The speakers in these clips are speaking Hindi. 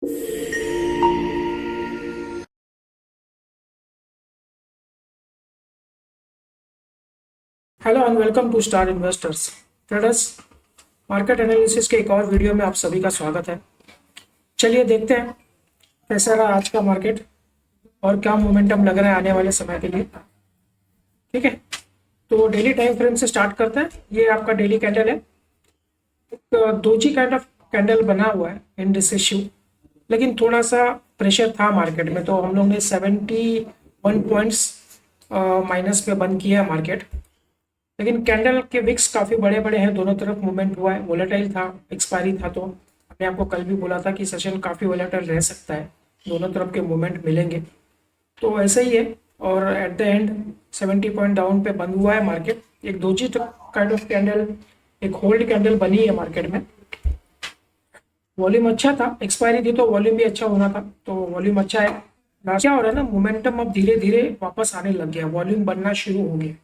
Hello and welcome to star investors traders. Market analysis के एक और वीडियो में आप सभी का स्वागत है। चलिए देखते हैं कैसा रहा आज का मार्केट और क्या मोमेंटम लग रहा है आने वाले समय के लिए। ठीक है, तो डेली टाइम फ्रेम से स्टार्ट करते हैं। ये आपका डेली कैंडल है, एक दोजी काइंड ऑफ कैंडल बना हुआ है इन डिसेसिव, लेकिन थोड़ा सा प्रेशर था मार्केट में, तो हम लोग ने 71 पॉइंट्स माइनस पे बंद किया है मार्केट। लेकिन कैंडल के विक्स काफ़ी बड़े बड़े हैं, दोनों तरफ मूवमेंट हुआ है, वोलेटाइल था, एक्सपायरी था। तो मैंने आपको कल भी बोला था कि सेशन काफ़ी वोलेटाइल रह सकता है, दोनों तरफ के मूवमेंट मिलेंगे। तो ऐसा ही है, और at the end 70 point down पे बंद हुआ है मार्केट। एक दोजी काइंड ऑफ कैंडल, एक होल्ड कैंडल बनी है मार्केट में। वॉल्यूम अच्छा था, एक्सपायरी थी तो वॉल्यूम भी अच्छा होना था, तो वॉल्यूम अच्छा है। क्या हो रहा है ना, मोमेंटम अब धीरे धीरे वापस आने लग गया, वॉल्यूम बनना शुरू हो गया,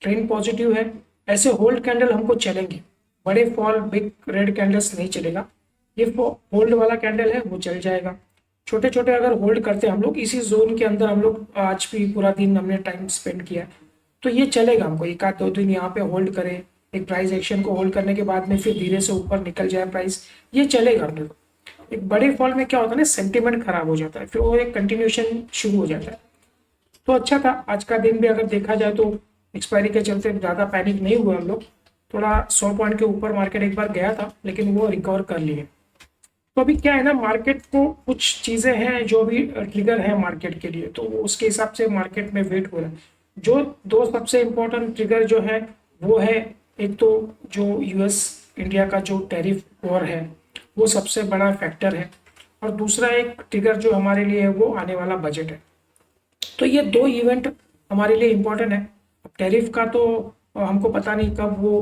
ट्रेंड पॉजिटिव है। ऐसे होल्ड कैंडल हमको चलेंगे, बड़े फॉल बिग रेड कैंडल्स नहीं चलेगा। ये होल्ड वाला कैंडल है वो चल जाएगा। छोटे छोटे अगर होल्ड करते हैं हम लोग इसी जोन के अंदर, हम लोग आज भी पूरा दिन हमने टाइम स्पेंड किया, तो ये चलेगा हमको। एक आध दो दिन यहाँ पे होल्ड करें, एक प्राइस एक्शन को होल्ड करने के बाद में फिर धीरे से ऊपर निकल जाए प्राइस, ये चलेगा हम लोग। एक बड़े फॉल में क्या होता है ना, सेंटिमेंट खराब हो जाता है, फिर वो एक कंटिन्यूशन शुरू हो जाता है। तो अच्छा था आज का दिन भी, अगर देखा जाए तो एक्सपायरी के चलते ज़्यादा पैनिक नहीं हुए हम लोग। थोड़ा 100 पॉइंट के ऊपर मार्केट एक बार गया था, लेकिन वो रिकवर कर लिए। तो अभी क्या है ना, मार्केट को कुछ चीज़ें हैं जो भी ट्रिगर है मार्केट के लिए, तो उसके हिसाब से मार्केट में वेट हो रहा है। जो दो सबसे इम्पोर्टेंट ट्रिगर जो है वो है, एक तो जो यूएस इंडिया का जो टैरिफ वॉर है वो सबसे बड़ा फैक्टर है, और दूसरा एक ट्रिगर जो हमारे लिए है वो आने वाला बजट है। तो ये दो इवेंट हमारे लिए इम्पोर्टेंट है। अब टैरिफ का तो हमको पता नहीं कब वो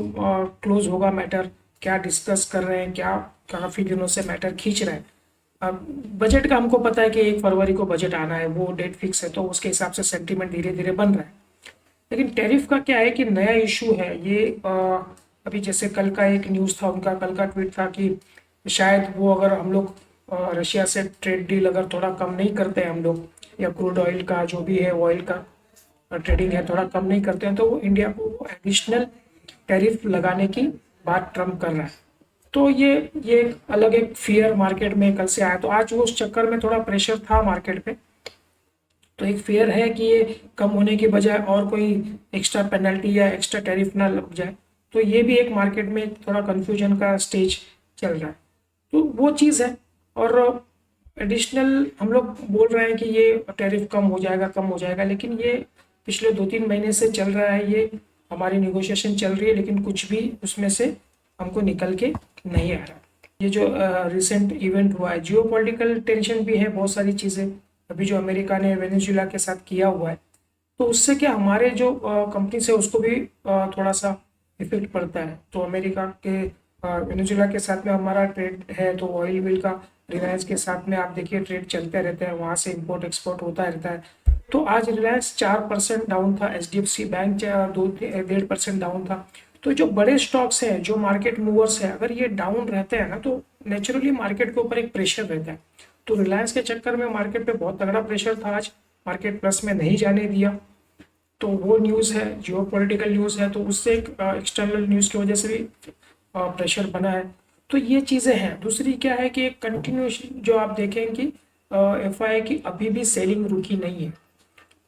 क्लोज होगा मैटर, क्या डिस्कस कर रहे हैं, क्या काफ़ी दिनों से मैटर खींच रहा है। अब बजट का हमको पता है कि 1 फरवरी को बजट आना है, वो डेट फिक्स है, तो उसके हिसाब से सेंटीमेंट धीरे धीरे बन रहा है। लेकिन टैरिफ का क्या है कि नया इशू है ये। अभी जैसे कल का एक न्यूज़ था उनका, कल का ट्वीट था कि शायद वो अगर हम लोग रशिया से ट्रेड डील अगर थोड़ा कम नहीं करते हैं हम लोग, या क्रूड ऑयल का जो भी है ऑयल का ट्रेडिंग है थोड़ा कम नहीं करते हैं, तो वो इंडिया को एडिशनल टैरिफ लगाने की बात ट्रम्प कर रहा है। तो ये एक अलग एक फियर मार्केट में कल से आया, तो आज वो उस चक्कर में थोड़ा प्रेशर था मार्केट पे। तो एक फेयर है कि ये कम होने के बजाय और कोई एक्स्ट्रा पेनल्टी या एक्स्ट्रा टैरिफ ना लग जाए, तो ये भी एक मार्केट में थोड़ा कंफ्यूजन का स्टेज चल रहा है। तो वो चीज़ है। और एडिशनल हम लोग बोल रहे हैं कि ये टैरिफ कम हो जाएगा कम हो जाएगा, लेकिन ये पिछले 2-3 महीने से चल रहा है, ये हमारी निगोशिएशन चल रही है, लेकिन कुछ भी उसमें से हमको निकल के नहीं आ रहा। ये जो रिसेंट इवेंट हुआ है, जियो पॉलिटिकल टेंशन भी है, बहुत सारी चीज़ें अभी जो अमेरिका ने वेनेजुएला के साथ किया हुआ है, तो उससे क्या हमारे जो कंपनीज है उसको भी थोड़ा सा इफेक्ट पड़ता है। तो अमेरिका के वेनेजुएला के साथ में हमारा ट्रेड है, तो ऑयल विल का रिलायंस के साथ में आप देखिए ट्रेड चलते रहते हैं, वहाँ से इंपोर्ट एक्सपोर्ट होता रहता है। तो आज रिलायंस 4% डाउन था, एचडीएफसी बैंक 2-1.5% डाउन था। तो जो बड़े स्टॉक्स हैं, जो मार्केट मूवर्स हैं, अगर ये डाउन रहते हैं ना, तो नेचुरली मार्केट के ऊपर एक प्रेशर रहता है। तो रिलायंस के चक्कर में मार्केट पे बहुत तगड़ा प्रेशर था आज, मार्केट प्लस में नहीं जाने दिया। तो वो न्यूज़ है, जियो पॉलिटिकल न्यूज़ है, तो उससे एक एक्सटर्नल न्यूज़ की वजह से भी प्रेशर बना है। तो ये चीज़ें हैं। दूसरी क्या है कि एक कंटिन्यूशन जो आप देखें कि एफआई की अभी भी सेलिंग रुकी नहीं है,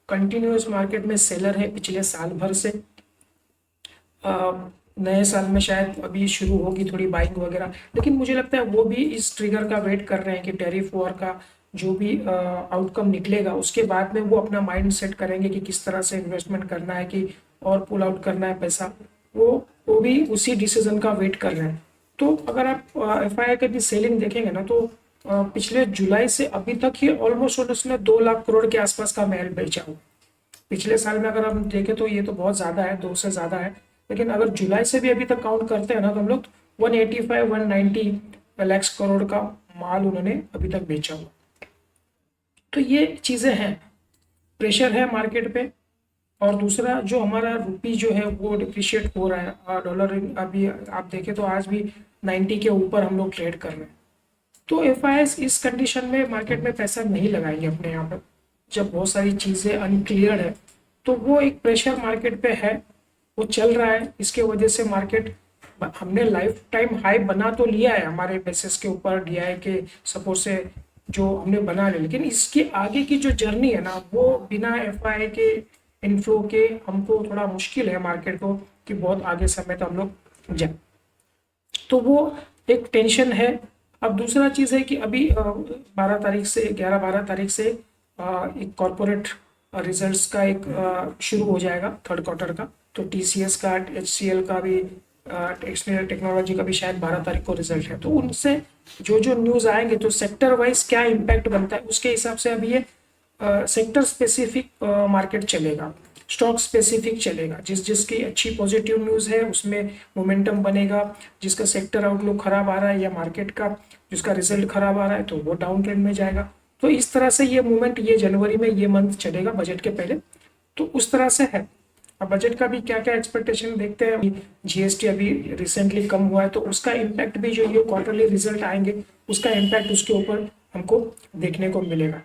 कंटिन्यूस मार्केट में सेलर है पिछले साल भर से। नए साल में शायद अभी शुरू होगी थोड़ी बाइंग वगैरह, लेकिन मुझे लगता है वो भी इस ट्रिगर का वेट कर रहे हैं कि टैरिफ वॉर का जो भी आउटकम निकलेगा उसके बाद में वो अपना माइंड सेट करेंगे कि किस तरह से इन्वेस्टमेंट करना है, कि और पुल आउट करना है पैसा। वो भी उसी डिसीजन का वेट कर रहे हैं। तो अगर आप एफआईआई की भी सेलिंग देखेंगे ना, तो पिछले जुलाई से अभी तक ही ऑलमोस्ट उसने 2 लाख करोड़ के आसपास का महल बेचा हुआ। पिछले साल में अगर हम देखें तो ये तो बहुत ज़्यादा है, 2 से ज़्यादा है, लेकिन अगर जुलाई से भी अभी तक काउंट करते हैं ना, तो हम लोग 185-190 लाख करोड़ का माल उन्होंने अभी तक बेचा हुआ। तो ये चीज़ें हैं, प्रेशर है मार्केट पे। और दूसरा जो हमारा रुपी जो है वो डिप्रिशिएट हो रहा है, और डॉलर अभी आप देखें तो आज भी 90 के ऊपर हम लोग ट्रेड कर रहे हैं। तो एफआईआईस इस कंडीशन में मार्केट में पैसा नहीं लगाएंगे अपने यहाँ पर, जब बहुत सारी चीज़ें अनक्लियर है। तो वो एक प्रेशर मार्केट पे है, वो चल रहा है, इसके वजह से मार्केट, हमने लाइफ टाइम हाई बना तो लिया है हमारे बेसिस के ऊपर, डीआई के सपोर्ट से जो हमने बना लिया, लेकिन इसके आगे की जो जर्नी है ना, वो बिना एफआईआई के इनफ्लो के हमको थोड़ा मुश्किल है मार्केट को कि बहुत आगे समय तक हम लोग जाए। तो वो एक टेंशन है। अब दूसरा चीज़ है कि अभी 12 तारीख से 11-12 तारीख से एक कॉरपोरेट रिजल्ट्स का एक शुरू हो जाएगा थर्ड क्वार्टर का। तो टीसीएस का, एचसीएल का भी, एक्सप्लेनर टेक्नोलॉजी का भी शायद 12 तारीख को रिजल्ट है। तो उनसे जो जो न्यूज़ आएंगे तो सेक्टर वाइज क्या इम्पैक्ट बनता है उसके हिसाब से अभी ये सेक्टर स्पेसिफिक मार्केट चलेगा, स्टॉक स्पेसिफिक चलेगा। जिसकी अच्छी पॉजिटिव न्यूज़ है उसमें मोमेंटम बनेगा, जिसका सेक्टर आउटलुक खराब आ रहा है या मार्केट का जिसका रिजल्ट खराब आ रहा है तो वो डाउन ट्रेंड में जाएगा। तो इस तरह से ये मूवमेंट ये जनवरी में ये मंथ चलेगा बजट के पहले, तो उस तरह से है। अब बजट का भी क्या क्या एक्सपेक्टेशन देखते हैं। जीएसटी अभी रिसेंटली कम हुआ है तो उसका इम्पैक्ट भी, जो ये क्वार्टरली रिजल्ट आएंगे उसका इम्पैक्ट उसके ऊपर हमको देखने को मिलेगा।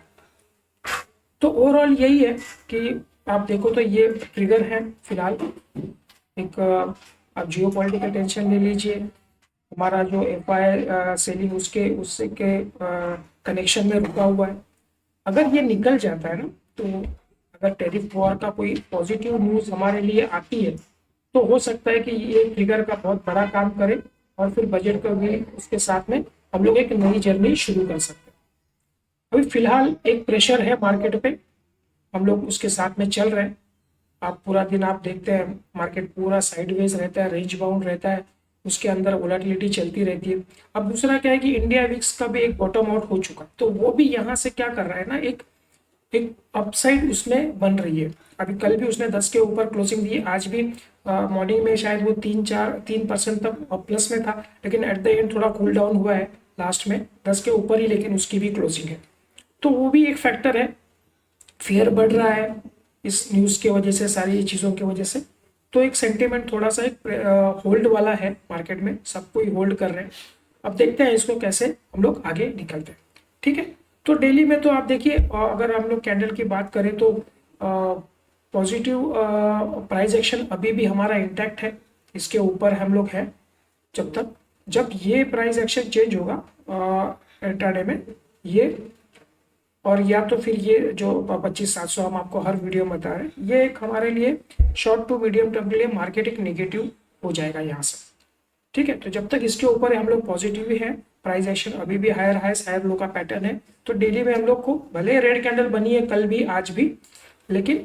तो ओवरऑल यही है कि आप देखो तो ये ट्रिगर है फिलहाल। एक आप जियो पॉलिटिकल टेंशन ले लीजिए, हमारा जो एफआई सेलिंग उससे के कनेक्शन में रुका हुआ है। अगर ये निकल जाता है ना, तो अगर टैरिफ वॉर का कोई पॉजिटिव न्यूज़ हमारे लिए आती है तो हो सकता है कि ये ट्रिगर का बहुत बड़ा काम करे और फिर बजट को भी उसके साथ में हम लोग एक नई जर्नी शुरू कर सकते हैं। अभी फिलहाल एक प्रेशर है मार्केट पे, हम लोग उसके साथ में चल रहे हैं। आप पूरा दिन आप देखते हैं मार्केट पूरा साइडवेज रहता है, रेंज बाउंड रहता है, उसके अंदर वोलेटिलिटी चलती रहती है। अब दूसरा क्या है कि इंडिया विक्स का भी एक बॉटम आउट हो चुका, तो वो भी यहाँ से क्या कर रहा है ना, एक अपसाइड उसमें बन रही है। अभी कल भी उसने 10 के ऊपर क्लोजिंग दी, आज भी मॉर्निंग में शायद वो 3% तक प्लस में था, लेकिन एट द एंड थोड़ा कूल डाउन हुआ है लास्ट में 10 के ऊपर ही, लेकिन उसकी भी क्लोजिंग है। तो वो भी एक फैक्टर है, फेयर बढ़ रहा है इस न्यूज़ के वजह से, सारी चीज़ों की वजह से। तो एक सेंटीमेंट थोड़ा सा एक होल्ड वाला है मार्केट में, सबको ही होल्ड कर रहे हैं। अब देखते हैं इसको कैसे हम लोग आगे निकलते हैं। ठीक है, तो डेली में तो आप देखिए, अगर हम लोग कैंडल की बात करें तो पॉजिटिव प्राइस एक्शन अभी भी हमारा इंटैक्ट है, इसके ऊपर हम लोग हैं जब ये प्राइस एक्शन चेंज होगा इंट्राडे में ये, और या तो फिर ये जो 25,700 हम आपको हर वीडियो में बता रहे हैं, ये एक हमारे लिए शॉर्ट टू मीडियम टर्म के लिए मार्केट एक नेगेटिव हो जाएगा यहाँ से। ठीक है, तो जब तक इसके ऊपर हम लोग पॉजिटिव ही है, प्राइस एक्शन अभी भी हायर हाइस हायर लो का पैटर्न है, तो डेली में हम लोग को भले रेड कैंडल बनी है कल भी आज भी, लेकिन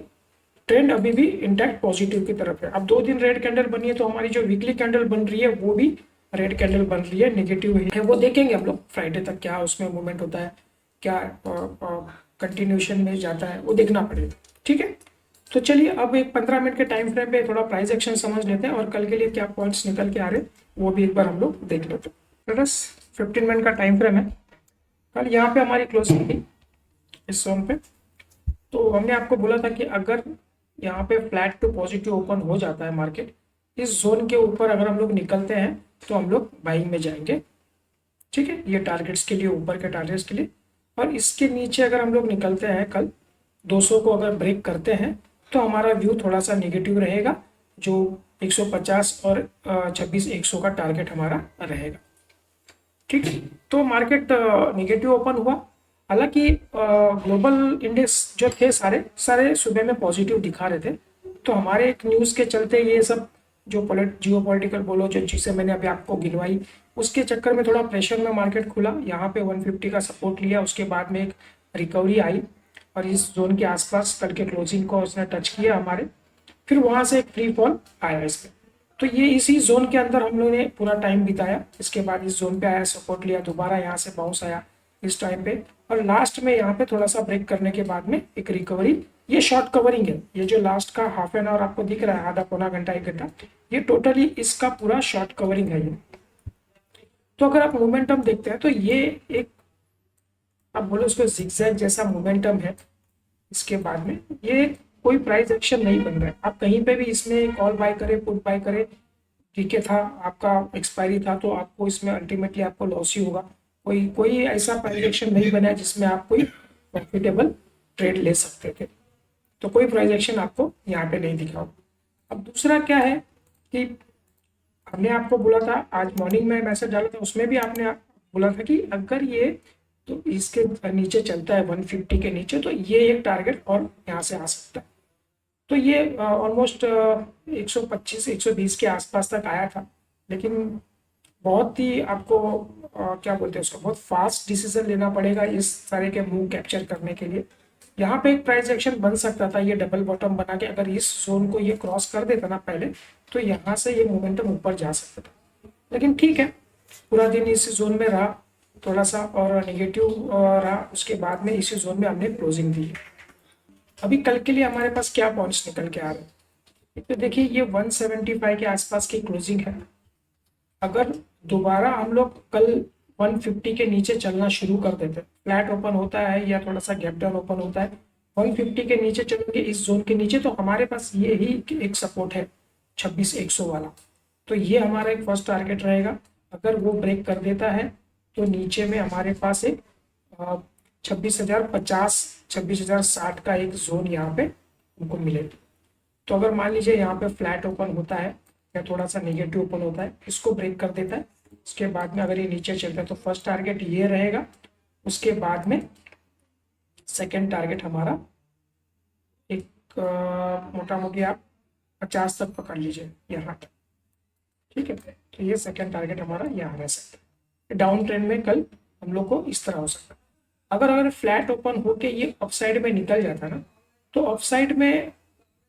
ट्रेंड अभी भी इंटैक्ट पॉजिटिव की तरफ है। अब 2 दिन रेड कैंडल बनी है तो हमारी जो वीकली कैंडल बन रही है वो भी रेड कैंडल बन रही है, नेगेटिव है। वो देखेंगे हम लोग फ्राइडे तक क्या उसमें मूवमेंट होता है, क्या कंटिन्यूशन में जाता है, वो देखना पड़ेगा। ठीक है, तो चलिए अब एक 15 मिनट के टाइम फ्रेम पे थोड़ा प्राइस एक्शन समझ लेते हैं और कल के लिए क्या पॉइंट्स निकल के आ रहे हैं वो भी एक बार हम लोग देख लेते हैं। बस 15 मिनट का टाइम फ्रेम है। कल यहाँ पे हमारी क्लोजिंग थी इस जोन पे, तो हमने आपको बोला था कि अगर यहाँ पे फ्लैट टू पॉजिटिव ओपन हो जाता है मार्केट, इस जोन के ऊपर अगर हम लोग निकलते हैं तो हम लोग बाइंग में जाएंगे। ठीक है, ये टारगेट्स के लिए, ऊपर के टारगेट्स के लिए। और इसके नीचे अगर हम लोग निकलते हैं कल 200 को अगर ब्रेक करते हैं तो हमारा व्यू थोड़ा सा नेगेटिव रहेगा, जो 150 और 26,100 का टारगेट हमारा रहेगा। ठीक है, तो मार्केट नेगेटिव ओपन हुआ। हालांकि ग्लोबल इंडेक्स जो थे सारे सुबह में पॉजिटिव दिखा रहे थे, तो हमारे एक न्यूज़ के चलते ये सब जो जियो पॉलिटिकल बोलो, जो चीज़ें मैंने अभी आपको गिनवाई, उसके चक्कर में थोड़ा प्रेशर में मार्केट खुला। यहाँ पे 150 का सपोर्ट लिया, उसके बाद में एक रिकवरी आई और इस जोन के आसपास कल के क्लोजिंग को उसने टच किया हमारे, फिर वहाँ से एक फ्री फॉल आया इसमें। तो ये इसी जोन के अंदर हम लोगों ने पूरा टाइम बिताया। इसके बाद इस जोन पे आया, सपोर्ट लिया, दोबारा यहाँ से बाउंस आया इस टाइम पे, और लास्ट में यहाँ पे थोड़ा सा ब्रेक करने के बाद में एक रिकवरी। ये शॉर्ट कवरिंग है, ये जो लास्ट का हाफ एन आवर आपको दिख रहा है, आधा पौना घंटा 1 घंटा, ये टोटली इसका पूरा शॉर्ट कवरिंग है ये। तो अगर आप मोमेंटम देखते हैं तो ये एक, आप बोलो उसको जिगजैग जैसा मोमेंटम है। इसके बाद में ये कोई प्राइस एक्शन नहीं बन रहा है। आप कहीं पे भी इसमें कॉल बाय करें, पुट बाय करें, ठीक है, था आपका एक्सपायरी था तो आपको इसमें अल्टीमेटली आपको लॉस ही होगा। कोई कोई ऐसा प्राइस एक्शन नहीं बना है जिसमें आप कोई प्रॉफिटेबल ट्रेड ले सकते थे, तो कोई प्राइस एक्शन आपको यहाँ पे नहीं दिखा। अब दूसरा क्या है कि हमने आपको बोला था, आज मॉर्निंग में मैसेज डाला था, उसमें भी आपने बोला था कि अगर ये तो इसके नीचे चलता है 150 के नीचे, तो ये एक टारगेट और यहाँ से आ सकता है। तो ये ऑलमोस्ट 125 120 के आसपास तक आया था, लेकिन बहुत ही आपको क्या बोलते हैं उसका, बहुत फास्ट डिसीजन लेना पड़ेगा इस तरह के मूव कैप्चर करने के लिए। यहाँ पे एक प्राइस एक्शन बन सकता था, ये डबल बॉटम बना के अगर इस जोन को ये क्रॉस कर देता ना पहले, तो यहाँ से ये मोमेंटम ऊपर जा सकता था। लेकिन ठीक है, पूरा दिन इस जोन में रहा थोड़ा सा और नेगेटिव रहा, उसके बाद में इसी जोन में हमने क्लोजिंग दी। अभी कल के लिए हमारे पास क्या पॉइंट्स निकल के आ रहे हैं, तो देखिए ये 175 के आसपास की क्लोजिंग है। अगर दोबारा हम लोग कल 150 के नीचे चलना शुरू कर देते, फ्लैट ओपन होता है या थोड़ा सा गैप डाउन ओपन होता है, 150 के नीचे चलेंगे इस जोन के नीचे, तो हमारे पास ये ही एक सपोर्ट है 26,100 वाला। तो ये हमारा एक फर्स्ट टारगेट रहेगा। अगर वो ब्रेक कर देता है तो नीचे में हमारे पास एक 26,050 26,060 का एक जोन यहाँ पे हमको मिलेगा। तो अगर मान लीजिए यहाँ पे फ्लैट ओपन होता है या थोड़ा सा नेगेटिव ओपन होता है, इसको ब्रेक कर देता है, उसके बाद में अगर ये नीचे चलता है तो फर्स्ट टारगेट ये रहेगा। उसके बाद में सेकंड टारगेट हमारा एक मोटा मोटी आप 50 तक पकड़ लीजिए यहाँ तक, ठीक है। तो ये सेकंड टारगेट हमारा यहाँ रह सकता है। डाउन ट्रेंड में कल हम लोग को इस तरह हो सकता है। अगर फ्लैट ओपन होके ये अपसाइड में निकल जाता है ना, तो अपसाइड में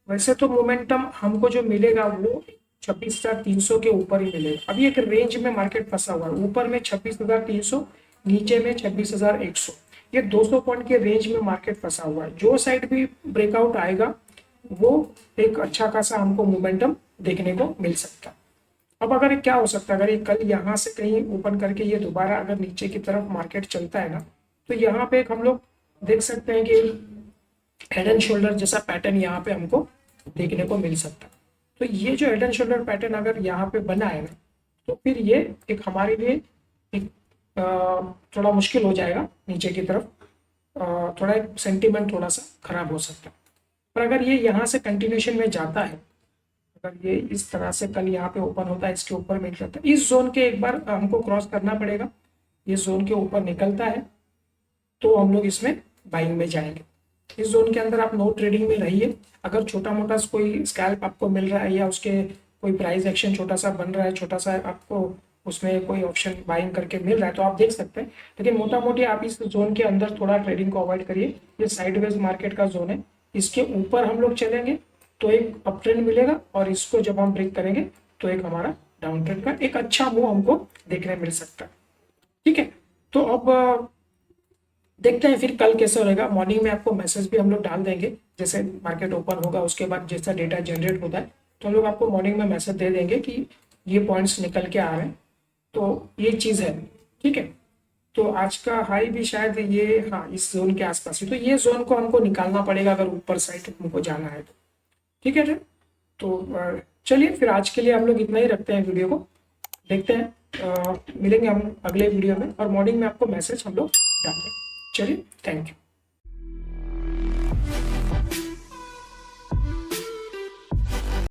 वैसे तो मोमेंटम हमको जो मिलेगा वो 26,300 के ऊपर ही मिलेगा। अभी एक रेंज में मार्केट फंसा हुआ है, ऊपर में 26,300, नीचे में 26,100, ये 200 पॉइंट के रेंज में मार्केट फंसा हुआ है। जो साइड भी ब्रेकआउट आएगा वो एक अच्छा खासा हमको मोमेंटम देखने को मिल सकता है। अब अगर क्या हो सकता है, अगर ये कल यहाँ से कहीं ओपन करके ये दोबारा अगर नीचे की तरफ मार्केट चलता है ना, तो यहाँ पे एक हम लोग देख सकते हैं कि हेड एंड शोल्डर जैसा पैटर्न यहाँ पे हमको देखने को मिल सकता है। तो ये जो हेड एंड शोल्डर पैटर्न अगर यहाँ पे बना है ना, तो फिर ये एक हमारे लिए एक थोड़ा मुश्किल हो जाएगा नीचे की तरफ, थोड़ा एक सेंटीमेंट थोड़ा सा खराब हो सकता है। पर अगर ये यहाँ से कंटिन्यूशन में जाता है, अगर ये इस तरह से कल यहाँ पे ओपन होता है, इसके ऊपर में निकलता है, इस जोन के एक बार हमको क्रॉस करना पड़ेगा। ये जोन के ऊपर निकलता है तो हम लोग इसमें बाइंग में जाएंगे। इस जोन के अंदर आप नो ट्रेडिंग में रहिए। अगर छोटा मोटा कोई स्कैल्प आपको मिल रहा है या उसके कोई प्राइस एक्शन छोटा सा बन रहा है, छोटा सा आपको उसमें कोई ऑप्शन बाइंग करके मिल रहा है तो आप देख सकते हैं, लेकिन मोटा मोटी आप इस जोन के अंदर थोड़ा ट्रेडिंग को अवॉइड करिए। ये साइडवेज मार्केट का जोन है, इसके ऊपर हम लोग चलेंगे तो एक अप ट्रेंड मिलेगा, और इसको जब हम ब्रेक करेंगे तो एक हमारा डाउन ट्रेंड का एक अच्छा मूव हमको देखने मिल सकता है, ठीक है। तो अब देखते हैं फिर कल कैसे रहेगा। मॉर्निंग में आपको मैसेज भी हम लोग डाल देंगे, जैसे मार्केट ओपन होगा उसके बाद जैसा डेटा जनरेट होता है तो हम लोग आपको मॉर्निंग में मैसेज दे देंगे कि ये पॉइंट्स निकल के आ रहे हैं। तो ये चीज़ है, ठीक है। तो आज का हाई भी शायद ये, हाँ, इस जोन के आसपास ही, तो ये जोन को हमको निकालना पड़ेगा अगर ऊपर साइड हमको जाना है तो, ठीक है। तो चलिए फिर आज के लिए हम लोग इतना ही रखते हैं वीडियो को, देखते हैं मिलेंगे हम अगले वीडियो में, और मॉर्निंग में आपको मैसेज हम लोग डालते हैं। चलिए, थैंक यू।